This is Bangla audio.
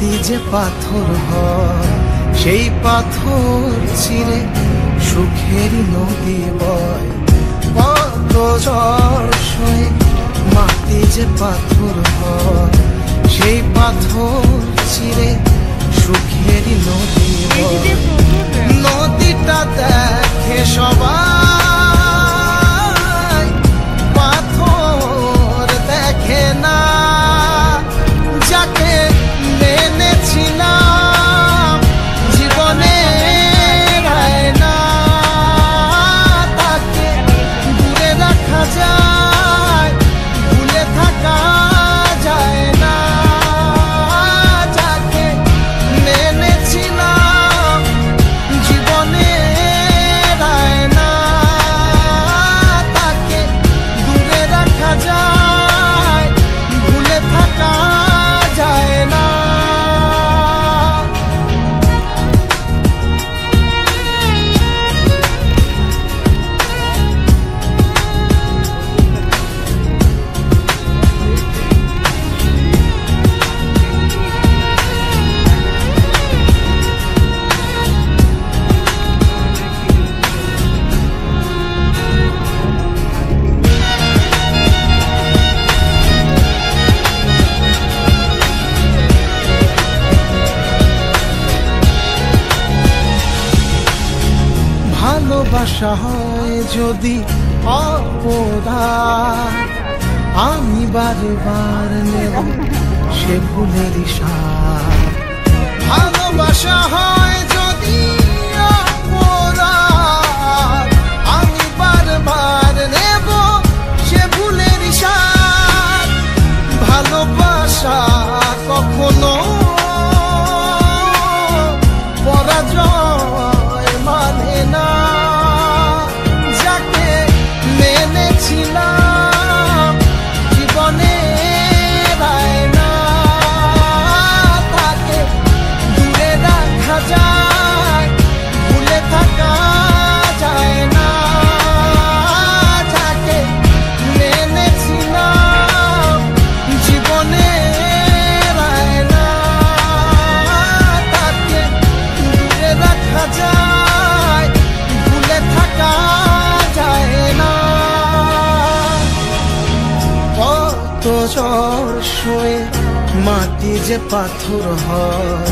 মাটি যে পাথর হয় সেই পাথর চিরে সুখেরই নদী বয়। কত ঝড় সয়ে মাটি যে পাথর হয় সেই পাথর চিরে সুখেরই নদী বয়। নদীটা দেখে সবাই, পাথর দেখে না। যাকে মেনেছিলাম জীবনে না, তাকে দূরে রাখা যায়, ভুলে থাকা যায় না। যাকে মেনেছিলাম জীবনে না, তাকে দূরে রাখা যায়, ভুলে থাকা যায় না। ভালোবাসা হয় যদি অপরাধ, আমি বারবার নেব সে ভুলেরই স্বাদ। ভালোবাসা হয় যদি অপরাধ, আমি বারবার নেব সে ভুলেরই স্বাদ। ভালোবাসা কখনো পরাজয় মানে না। যাকে মেনেছিলাম জীবনে না, তাকে দূরে রাখা যায়, ভুলে থাকা যায় না। যাকে মেনেছিলাম জীবনে না, তাকে দূরে রাখা যায়, ভুলে থাকা যায় না। কত ঝড় সয়ে মাটি যে পাথর হয়